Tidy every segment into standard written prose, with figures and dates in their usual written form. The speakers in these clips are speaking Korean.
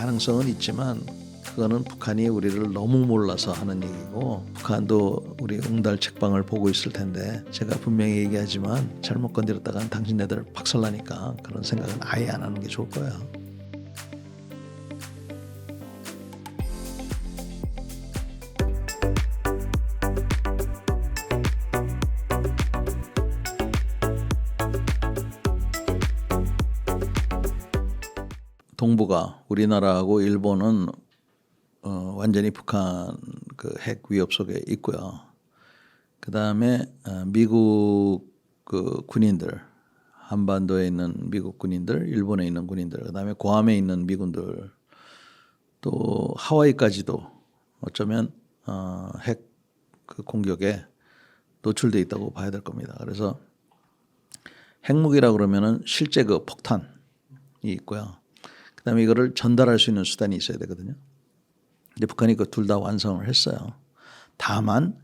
가능성은 있지만 그거는 북한이 우리를 너무 몰라서 하는 얘기고 북한도 우리 웅달 책방을 보고 있을 텐데 제가 분명히 얘기하지만 잘못 건드렸다간 당신네들 박살나니까 그런 생각은 아예 안 하는 게 좋을 거예요. 동북아 우리나라하고 일본은 완전히 북한 그 핵 위협 속에 있고요. 그 다음에 미국 그 군인들, 한반도에 있는 미국 군인들, 일본에 있는 군인들, 그 다음에 괌에 있는 미군들, 또 하와이까지도 어쩌면 핵 그 공격에 노출돼 있다고 봐야 될 겁니다. 그래서 핵무기라 그러면은 실제 그 폭탄이 있고요. 그 다음에 이거를 전달할 수 있는 수단이 있어야 되거든요. 근데 북한이 그 둘 다 완성을 했어요. 다만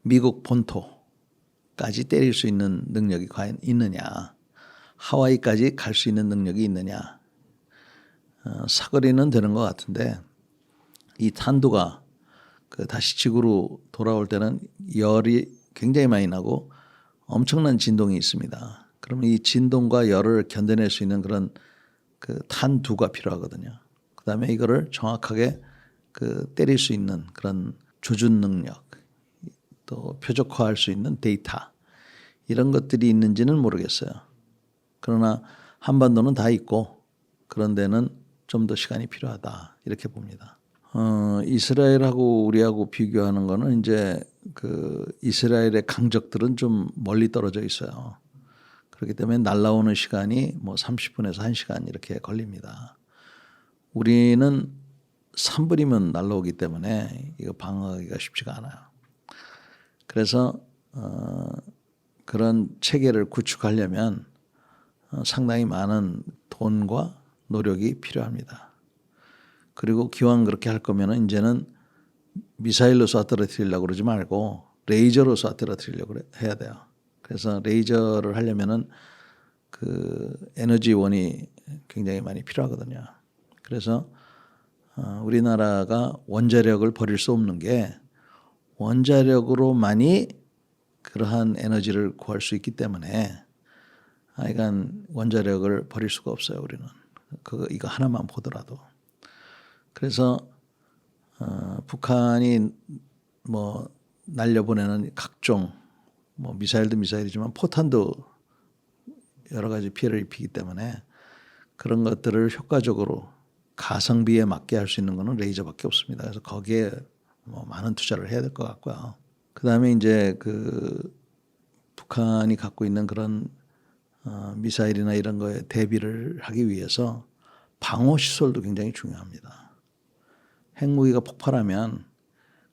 미국 본토까지 때릴 수 있는 능력이 과연 있느냐, 하와이까지 갈 수 있는 능력이 있느냐, 사거리는 되는 것 같은데 이 탄두가 그 다시 지구로 돌아올 때는 열이 굉장히 많이 나고 엄청난 진동이 있습니다. 그러면 이 진동과 열을 견뎌낼 수 있는 그런 그 탄두가 필요하거든요. 그 다음에 이거를 정확하게 그 때릴 수 있는 그런 조준 능력, 또 표적화할 수 있는 데이터 이런 것들이 있는지는 모르겠어요. 그러나 한반도는 다 있고 그런 데는 좀 더 시간이 필요하다 이렇게 봅니다. 이스라엘하고 우리하고 비교하는 거는 이제 그 이스라엘의 강적들은 좀 멀리 떨어져 있어요. 그렇기 때문에 날아오는 시간이 뭐 30분에서 1시간 이렇게 걸립니다. 우리는 3분이면 날아오기 때문에 이거 방어하기가 쉽지가 않아요. 그래서 그런 체계를 구축하려면 상당히 많은 돈과 노력이 필요합니다. 그리고 기왕 그렇게 할 거면은 이제는 미사일로 쏴 떨어뜨리려고 그러지 말고 레이저로 쏴 떨어뜨리려고 해야 돼요. 그래서 레이저를 하려면은 그 에너지원이 굉장히 많이 필요하거든요. 그래서 우리나라가 원자력을 버릴 수 없는 게 원자력으로만이 그러한 에너지를 구할 수 있기 때문에 하여간 원자력을 버릴 수가 없어요. 우리는 이거 하나만 보더라도. 그래서 북한이 뭐 날려보내는 각종 뭐 미사일도 미사일이지만 포탄도 여러 가지 피해를 입히기 때문에 그런 것들을 효과적으로 가성비에 맞게 할 수 있는 거는 레이저밖에 없습니다. 그래서 거기에 뭐 많은 투자를 해야 될 것 같고요. 그 다음에 이제 그 북한이 갖고 있는 그런 미사일이나 이런 거에 대비를 하기 위해서 방어 시설도 굉장히 중요합니다. 핵무기가 폭발하면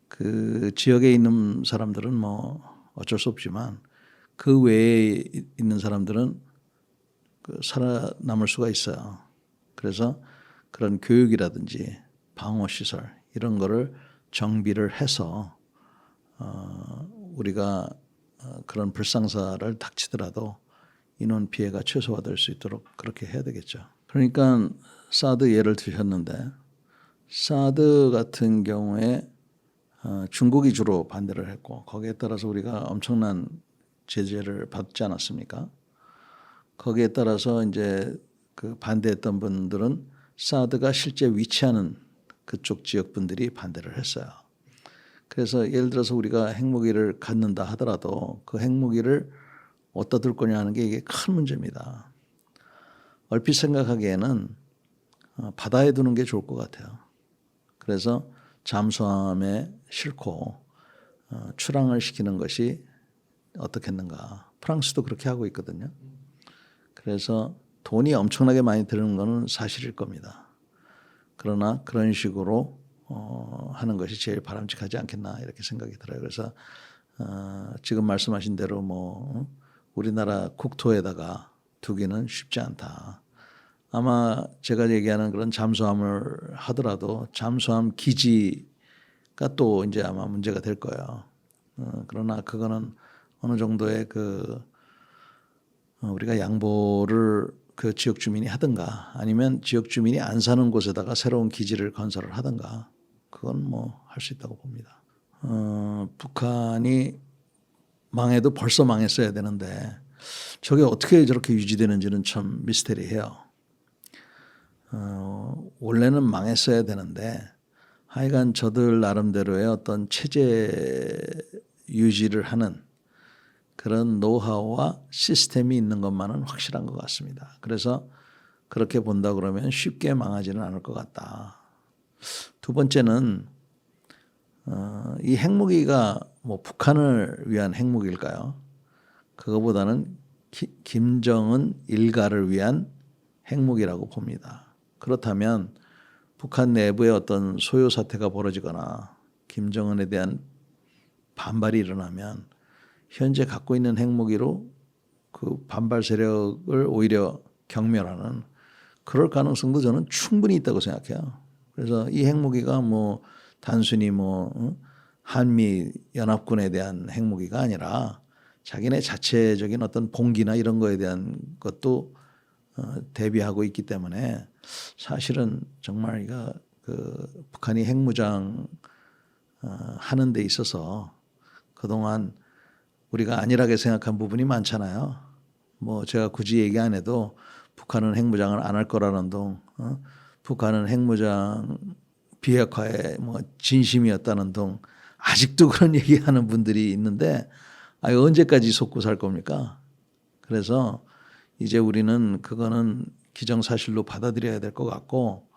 그 지역에 있는 사람들은 뭐 어쩔 수 없지만 그 외에 있는 사람들은 그 살아남을 수가 있어요. 그래서 그런 교육이라든지 방어 시설 이런 거를 정비를 해서 우리가 그런 불상사를 닥치더라도 인원 피해가 최소화될 수 있도록 그렇게 해야 되겠죠. 그러니까 사드 예를 드셨는데 사드 같은 경우에 중국이 주로 반대를 했고 거기에 따라서 우리가 엄청난 제재를 받지 않았습니까? 거기에 따라서 이제 그 반대했던 분들은 사드가 실제 위치하는 그쪽 지역 분들이 반대를 했어요. 그래서 예를 들어서 우리가 핵무기를 갖는다 하더라도 그 핵무기를 어디다 둘 거냐 하는 게 이게 큰 문제입니다. 얼핏 생각하기에는 바다에 두는 게 좋을 것 같아요. 그래서 잠수함에 싣고 출항을 시키는 것이 어떻겠는가. 프랑스도 그렇게 하고 있거든요. 그래서 돈이 엄청나게 많이 드는 것은 사실일 겁니다. 그러나 그런 식으로 하는 것이 제일 바람직하지 않겠나 이렇게 생각이 들어요. 그래서 지금 말씀하신 대로 뭐 우리나라 국토에다가 두기는 쉽지 않다. 아마 제가 얘기하는 그런 잠수함을 하더라도 잠수함 기지가 또 이제 아마 문제가 될 거예요. 그러나 그거는 어느 정도의 그 우리가 양보를 그 지역 주민이 하든가 아니면 지역 주민이 안 사는 곳에다가 새로운 기지를 건설을 하든가 그건 뭐 할 수 있다고 봅니다. 북한이 망해도 벌써 망했어야 되는데 저게 어떻게 저렇게 유지되는지는 참 미스테리해요. 원래는 망했어야 되는데 하여간 저들 나름대로의 어떤 체제 유지를 하는 그런 노하우와 시스템이 있는 것만은 확실한 것 같습니다. 그래서 그렇게 본다 그러면 쉽게 망하지는 않을 것 같다. 두 번째는 이 핵무기가 뭐 북한을 위한 핵무기일까요? 그거보다는 김정은 일가를 위한 핵무기라고 봅니다. 그렇다면 북한 내부에 어떤 소요 사태가 벌어지거나 김정은에 대한 반발이 일어나면 현재 갖고 있는 핵무기로 그 반발 세력을 오히려 경멸하는 그럴 가능성도 저는 충분히 있다고 생각해요. 그래서 이 핵무기가 뭐 단순히 뭐 한미 연합군에 대한 핵무기가 아니라 자기네 자체적인 어떤 봉기나 이런 거에 대한 것도 대비하고 있기 때문에 사실은 정말 이거 그 북한이 핵무장 하는 데 있어서 그동안 우리가 안일하게 생각한 부분이 많잖아요. 뭐 제가 굳이 얘기 안 해도 북한은 핵무장을 안 할 거라는 둥, 북한은 핵무장 비핵화에 뭐 진심이었다는 둥 아직도 그런 얘기하는 분들이 있는데 언제까지 속고 살 겁니까? 그래서 이제 우리는 그거는 기정사실로 받아들여야 될 것 같고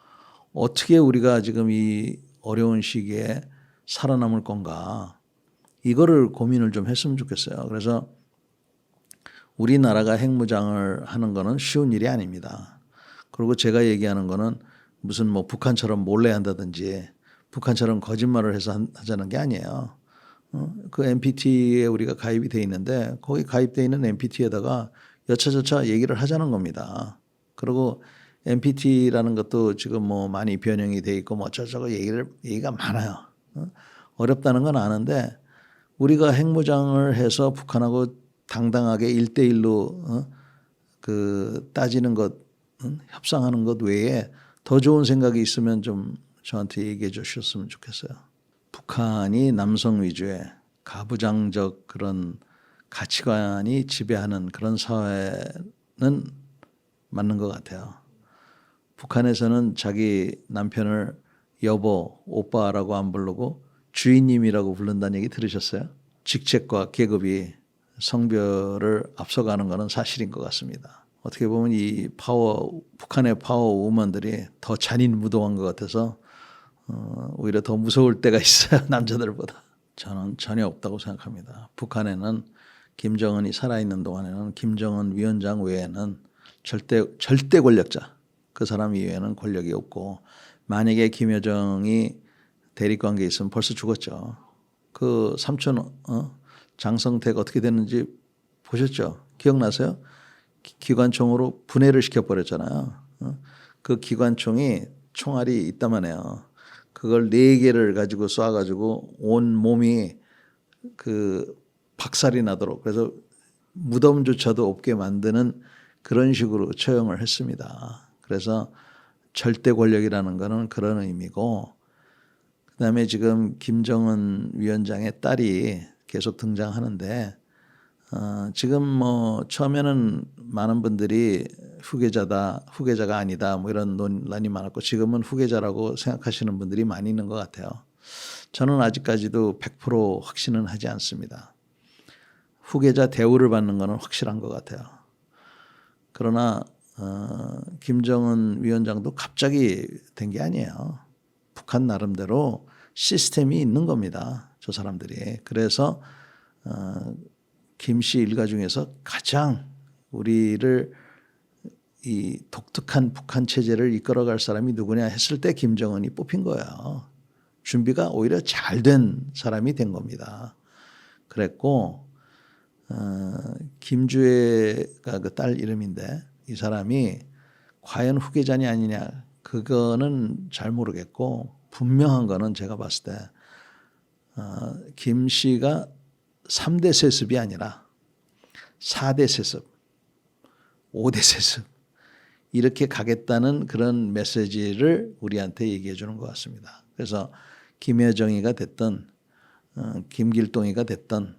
어떻게 우리가 지금 이 어려운 시기에 살아남을 건가 이거를 고민을 좀 했으면 좋겠어요. 그래서 우리나라가 핵무장을 하는 거는 쉬운 일이 아닙니다. 그리고 제가 얘기하는 거는 무슨 뭐 북한처럼 몰래 한다든지 북한처럼 거짓말을 해서 하자는 게 아니에요. 그 NPT에 우리가 가입이 돼 있는데 거기 가입돼 있는 NPT에다가 여차저차 얘기를 하자는 겁니다. 그리고 NPT라는 것도 지금 뭐 많이 변형이 돼 있고 뭐 어쩌저쩌고 얘기가 많아요. 어렵다는 건 아는데 우리가 핵무장을 해서 북한하고 당당하게 1대1로 그 따지는 것, 협상하는 것 외에 더 좋은 생각이 있으면 좀 저한테 얘기해 주셨으면 좋겠어요. 북한이 남성 위주의 가부장적 그런 가치관이 지배하는 그런 사회는 맞는 것 같아요. 북한에서는 자기 남편을 여보, 오빠라고 안 부르고 주인님이라고 부른다는 얘기 들으셨어요? 직책과 계급이 성별을 앞서가는 것은 사실인 것 같습니다. 어떻게 보면 이 북한의 파워 우먼들이 더 잔인무도한 것 같아서 오히려 더 무서울 때가 있어요. 남자들보다. 저는 전혀 없다고 생각합니다. 북한에는 김정은이 살아있는 동안에는 김정은 위원장 외에는 절대 권력자 그 사람 이외에는 권력이 없고 만약에 김여정이 대립관계에 있으면 벌써 죽었죠. 그 삼촌 장성택 어떻게 됐는지 보셨죠? 기억나세요? 기관총으로 분해를 시켜버렸잖아요. 그 기관총이 총알이 있다만 해요. 그걸 4개를 가지고 쏴가지고 온 몸이 그 박살이 나도록 그래서 무덤조차도 없게 만드는 그런 식으로 처형을 했습니다. 그래서 절대 권력이라는 거는 그런 의미고 그다음에 지금 김정은 위원장의 딸이 계속 등장하는데 지금 뭐 처음에는 많은 분들이 후계자가 아니다 뭐 이런 논란이 많았고 지금은 후계자라고 생각하시는 분들이 많이 있는 것 같아요. 저는 아직까지도 100% 확신은 하지 않습니다. 후계자 대우를 받는 것은 확실한 것 같아요. 그러나 김정은 위원장도 갑자기 된 게 아니에요. 북한 나름대로 시스템이 있는 겁니다. 저 사람들이. 그래서 김씨 일가 중에서 가장 우리를 이 독특한 북한 체제를 이끌어갈 사람이 누구냐 했을 때 김정은이 뽑힌 거예요. 준비가 오히려 잘 된 사람이 된 겁니다. 그랬고 김주애가 그 딸 이름인데 이 사람이 과연 후계자냐 아니냐 그거는 잘 모르겠고 분명한 거는 제가 봤을 때 김 씨가 3대 세습이 아니라 4대 세습, 5대 세습 이렇게 가겠다는 그런 메시지를 우리한테 얘기해 주는 것 같습니다. 그래서 김여정이가 됐든 김길동이가 됐든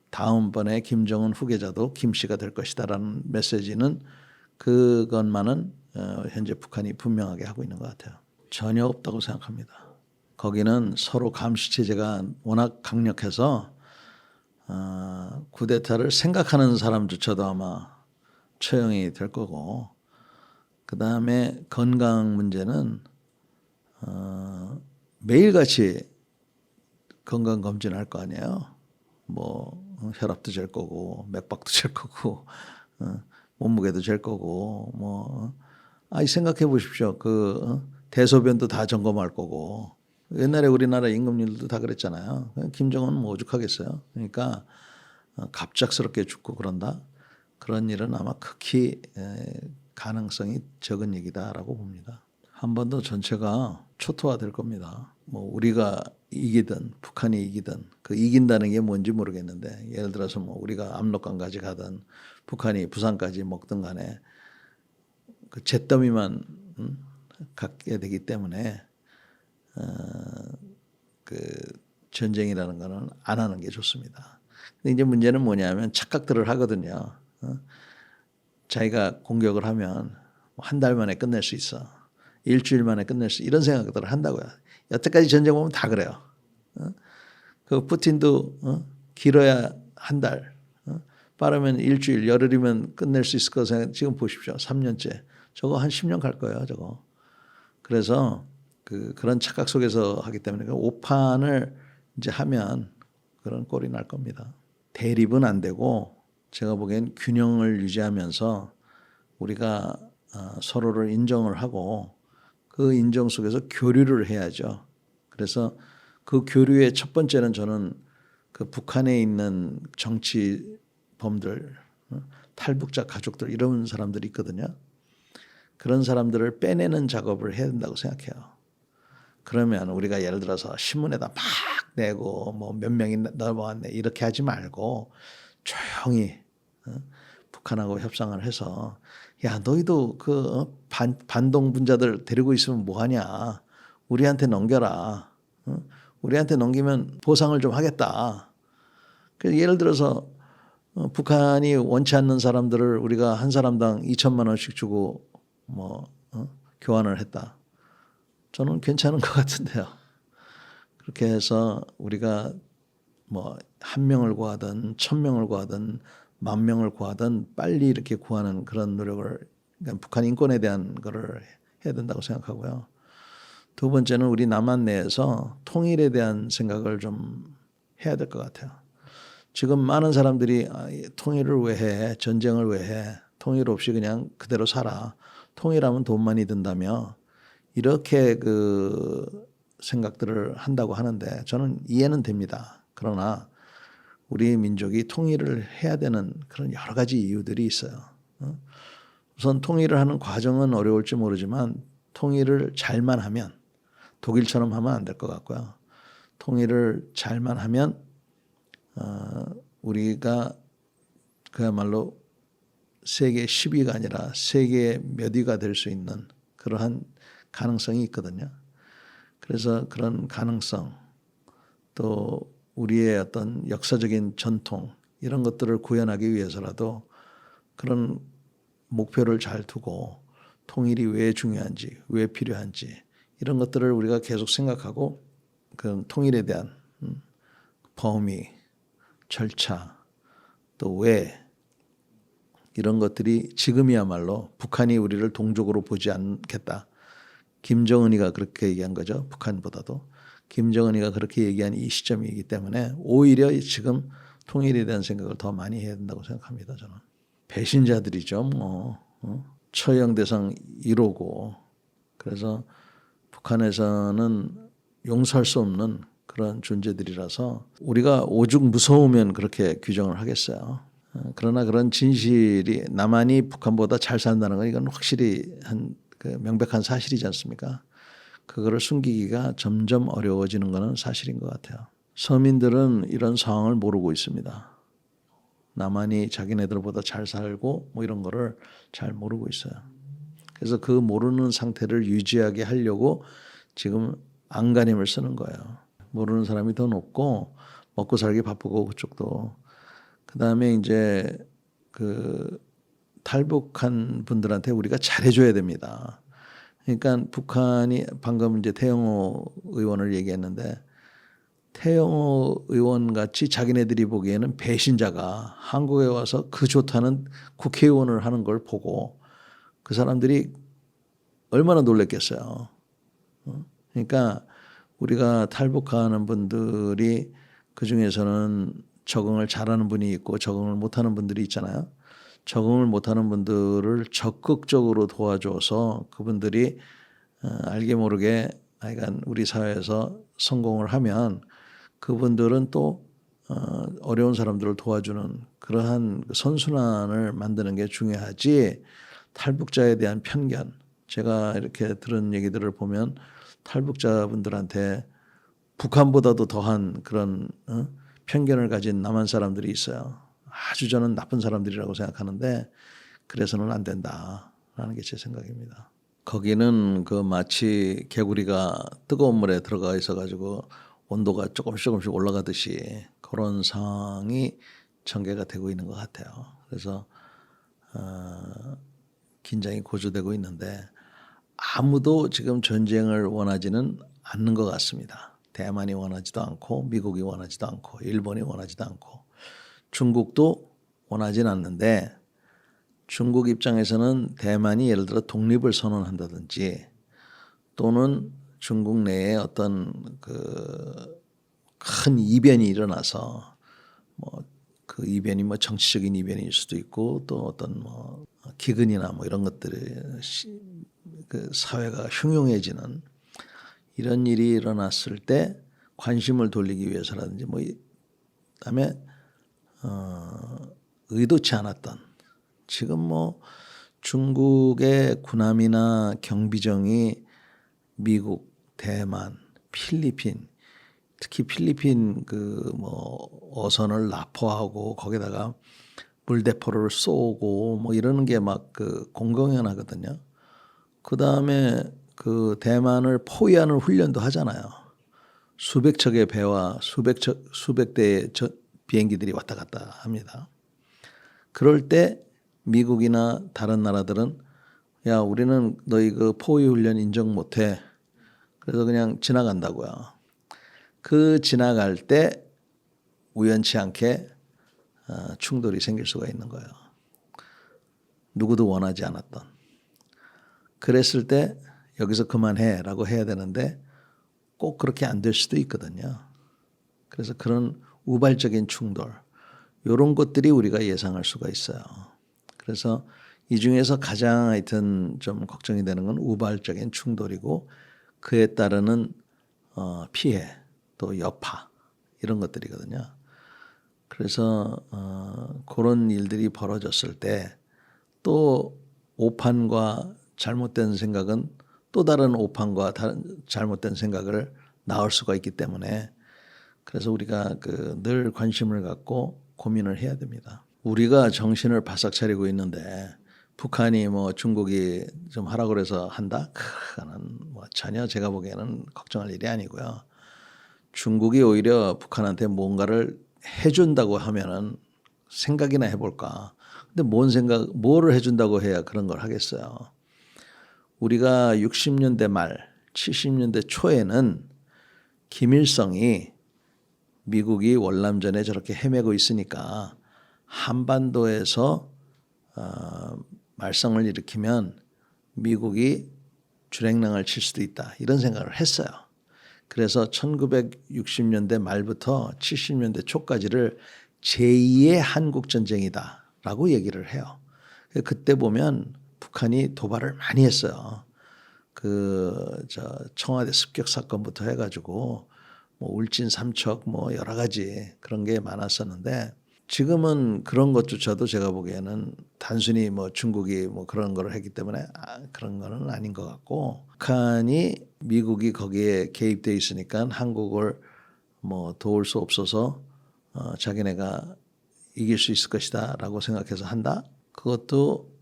다음번에 김정은 후계자도 김 씨가 될 것이다라는 메시지는 그것만은 현재 북한이 분명하게 하고 있는 것 같아요. 전혀 없다고 생각합니다. 거기는 서로 감시 체제가 워낙 강력해서 쿠데타를 생각하는 사람조차도 아마 처형이 될 거고, 그 다음에 건강 문제는 매일같이 건강 검진할 거 아니에요. 뭐 혈압도 잴 거고 맥박도 잴 거고 몸무게도 잴 거고 뭐 생각해 보십시오. 대소변도 다 점검할 거고. 옛날에 우리나라 임금님들도 다 그랬잖아요. 김정은은 뭐 오죽하겠어요. 그러니까 갑작스럽게 죽고 그런다. 그런 일은 아마 극히 가능성이 적은 얘기다라고 봅니다. 한반도 전체가 초토화될 겁니다. 뭐 우리가 이기든 북한이 이기든 그 이긴다는 게 뭔지 모르겠는데, 예를 들어서 뭐 우리가 압록강까지 가든 북한이 부산까지 먹든 간에 그 잿더미만 갖게 되기 때문에 그 전쟁이라는 거는 안 하는 게 좋습니다. 근데 이제 문제는 뭐냐면 착각들을 하거든요. 자기가 공격을 하면 한 달 만에 끝낼 수 있어. 일주일 만에 끝낼 수, 이런 생각들을 한다고요. 여태까지 전쟁 보면 다 그래요. 그 푸틴도 길어야 한 달, 빠르면 일주일, 열흘이면 끝낼 수 있을 거 생각. 지금 보십시오. 3년째. 저거 한 10년 갈 거예요. 저거. 그래서 그런 착각 속에서 하기 때문에 오판을 이제 하면 그런 꼴이 날 겁니다. 대립은 안 되고 제가 보기엔 균형을 유지하면서 우리가 서로를 인정을 하고 그 인정 속에서 교류를 해야죠. 그래서 그 교류의 첫 번째는 저는 그 북한에 있는 정치범들, 탈북자 가족들, 이런 사람들이 있거든요. 그런 사람들을 빼내는 작업을 해야 된다고 생각해요. 그러면 우리가 예를 들어서 신문에다 막 내고 뭐 몇 명이 넘어왔네 이렇게 하지 말고 조용히 북한하고 협상을 해서, 야 너희도 반동 분자들 데리고 있으면 뭐하냐, 우리한테 넘겨라. 우리한테 넘기면 보상을 좀 하겠다. 그래서 예를 들어서 북한이 원치 않는 사람들을 우리가 한 사람당 2천만 원씩 주고 교환을 했다. 저는 괜찮은 것 같은데요. 그렇게 해서 우리가 뭐 1명을 구하든 1,000명을 구하든 10,000명을 구하든 빨리 이렇게 구하는 그런 노력을, 그러니까 북한 인권에 대한 거를 해야 된다고 생각하고요. 두 번째는 우리 남한 내에서 통일에 대한 생각을 좀 해야 될 것 같아요. 지금 많은 사람들이 통일을 왜 해? 전쟁을 왜 해? 통일 없이 그냥 그대로 살아. 통일하면 돈 많이 든다며 이렇게 생각들을 한다고 하는데 저는 이해는 됩니다. 그러나 우리 민족이 통일을 해야 되는 그런 여러 가지 이유들이 있어요. 우선 통일을 하는 과정은 어려울지 모르지만 통일을 잘만 하면, 독일처럼 하면 안 될 것 같고요. 통일을 잘만 하면 우리가 그야말로 세계 10위가 아니라 세계 몇 위가 될 수 있는 그러한 가능성이 있거든요. 그래서 그런 가능성, 또 우리의 어떤 역사적인 전통, 이런 것들을 구현하기 위해서라도 그런 목표를 잘 두고 통일이 왜 중요한지, 왜 필요한지, 이런 것들을 우리가 계속 생각하고 그 통일에 대한 범위, 절차, 또 왜, 이런 것들이 지금이야말로 북한이 우리를 동족으로 보지 않겠다. 김정은이가 그렇게 얘기한 거죠. 북한보다도. 김정은이가 그렇게 얘기한 이 시점이기 때문에 오히려 지금 통일에 대한 생각을 더 많이 해야 된다고 생각합니다. 저는. 배신자들이죠. 처형 대상 1호고. 그래서 북한에서는 용서할 수 없는 그런 존재들이라서 우리가 오죽 무서우면 그렇게 규정을 하겠어요. 그러나 그런 진실이 남한이 북한보다 잘 산다는 건 이건 확실히 명백한 사실이지 않습니까? 그거를 숨기기가 점점 어려워지는 것은 사실인 것 같아요. 서민들은 이런 상황을 모르고 있습니다. 남한이 자기네들보다 잘 살고 뭐 이런 거를 잘 모르고 있어요. 그래서 그 모르는 상태를 유지하게 하려고 지금 안간힘을 쓰는 거예요. 모르는 사람이 더 높고 먹고 살기 바쁘고 그쪽도. 그다음에 이제 그 탈북한 분들한테 우리가 잘해줘야 됩니다. 그러니까 북한이 방금 이제 태영호 의원을 얘기했는데 태영호 의원 같이 자기네들이 보기에는 배신자가 한국에 와서 그 좋다는 국회의원을 하는 걸 보고 그 사람들이 얼마나 놀랬겠어요. 그러니까 우리가 탈북하는 분들이 그 중에서는 적응을 잘하는 분이 있고 적응을 못하는 분들이 있잖아요. 적응을 못하는 분들을 적극적으로 도와줘서 그분들이 알게 모르게 하여간 우리 사회에서 성공을 하면 그분들은 또 어려운 사람들을 도와주는 그러한 선순환을 만드는 게 중요하지 탈북자에 대한 편견 제가 이렇게 들은 얘기들을 보면 탈북자분들한테 북한보다도 더한 그런 편견을 가진 남한 사람들이 있어요. 아주 저는 나쁜 사람들이라고 생각하는데 그래서는 안 된다라는 게 제 생각입니다. 거기는 그 마치 개구리가 뜨거운 물에 들어가 있어가지고 온도가 조금씩 올라가듯이 그런 상황이 전개가 되고 있는 것 같아요. 그래서 긴장이 고조되고 있는데 아무도 지금 전쟁을 원하지는 않는 것 같습니다. 대만이 원하지도 않고 미국이 원하지도 않고 일본이 원하지도 않고 중국도 원하진 않는데 중국 입장에서는 대만이 예를 들어 독립을 선언한다든지 또는 중국 내에 어떤 그 큰 이변이 일어나서 뭐 그 이변이 뭐 정치적인 이변일 수도 있고 또 어떤 뭐 기근이나 뭐 이런 것들이 그 사회가 흉흉해지는 이런 일이 일어났을 때 관심을 돌리기 위해서라든지 뭐 그다음에 의도치 않았던 지금 뭐 중국의 군함이나 경비정이 미국, 대만, 필리핀 특히 필리핀 그 뭐 어선을 납포하고 거기다가 물대포를 쏘고 뭐 이러는 게 막 그 공공연하거든요. 그 다음에 그 대만을 포위하는 훈련도 하잖아요. 수백 척의 배와 수백 대의 비행기들이 왔다 갔다 합니다. 그럴 때 미국이나 다른 나라들은 야 우리는 너희 그 포위 훈련 인정 못해. 그래서 그냥 지나간다고요. 그 지나갈 때 우연치 않게 충돌이 생길 수가 있는 거예요. 누구도 원하지 않았던. 그랬을 때 여기서 그만해라고 해야 되는데 꼭 그렇게 안 될 수도 있거든요. 그래서 그런 우발적인 충돌 이런 것들이 우리가 예상할 수가 있어요. 그래서 이 중에서 가장 하여튼 좀 걱정이 되는 건 우발적인 충돌이고 그에 따르는 피해 또 여파 이런 것들이거든요. 그래서 그런 일들이 벌어졌을 때 또 오판과 잘못된 생각은 또 다른 오판과 다른 잘못된 생각을 낳을 수가 있기 때문에 그래서 우리가 그 늘 관심을 갖고 고민을 해야 됩니다. 우리가 정신을 바싹 차리고 있는데 북한이 뭐 중국이 좀 하라고 그래서 한다? 그거는 뭐 전혀 제가 보기에는 걱정할 일이 아니고요. 중국이 오히려 북한한테 뭔가를 해준다고 하면은 생각이나 해볼까. 근데 뭐를 해준다고 해야 그런 걸 하겠어요. 우리가 60년대 말, 70년대 초에는 김일성이 미국이 월남전에 저렇게 헤매고 있으니까 한반도에서 말썽을 일으키면 미국이 주랭랑을 칠 수도 있다. 이런 생각을 했어요. 그래서 1960년대 말부터 70년대 초까지를 제2의 한국전쟁이다라고 얘기를 해요. 그때 보면 북한이 도발을 많이 했어요. 청와대 습격 사건부터 해가지고 뭐 울진 삼척 뭐 여러 가지 그런 게 많았었는데 지금은 그런 것조차도 제가 보기에는 단순히 뭐 중국이 뭐 그런 거를 했기 때문에 그런 거는 아닌 것 같고 북한이 미국이 거기에 개입돼 있으니까 한국을 뭐 도울 수 없어서 자기네가 이길 수 있을 것이다라고 생각해서 한다. 그것도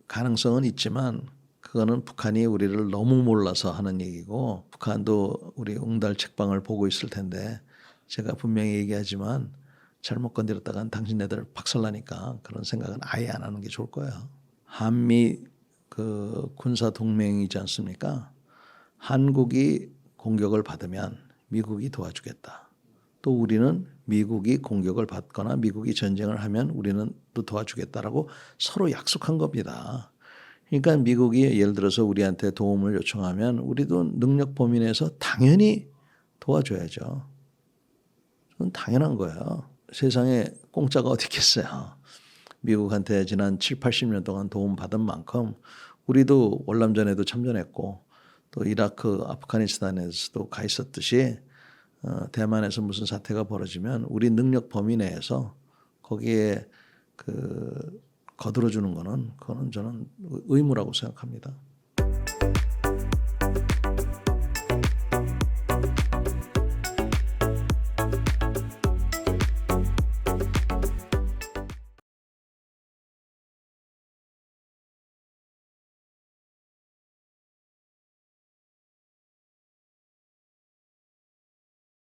가능성은 있지만 그거는 북한이 우리를 너무 몰라서 하는 얘기고 북한도 우리 웅달 책방을 보고 있을 텐데 제가 분명히 얘기하지만 잘못 건드렸다간 당신네들 박살나니까 그런 생각은 아예 안 하는 게 좋을 거예요. 한미 그 군사 동맹이지 않습니까? 한국이 공격을 받으면 미국이 도와주겠다. 또 우리는 미국이 공격을 받거나 미국이 전쟁을 하면 우리는 또 도와주겠다라고 서로 약속한 겁니다. 그러니까 미국이 예를 들어서 우리한테 도움을 요청하면 우리도 능력 범위 내에서 당연히 도와줘야죠. 그건 당연한 거예요. 세상에 공짜가 어디 있겠어요. 미국한테 지난 7, 80년 동안 도움 받은 만큼 우리도 월남전에도 참전했고 또 이라크, 아프가니스탄에서도 가 있었듯이 대만에서 무슨 사태가 벌어지면 우리 능력 범위 내에서 거기에 그 거들어 주는 거는 그거는 저는 의무라고 생각합니다.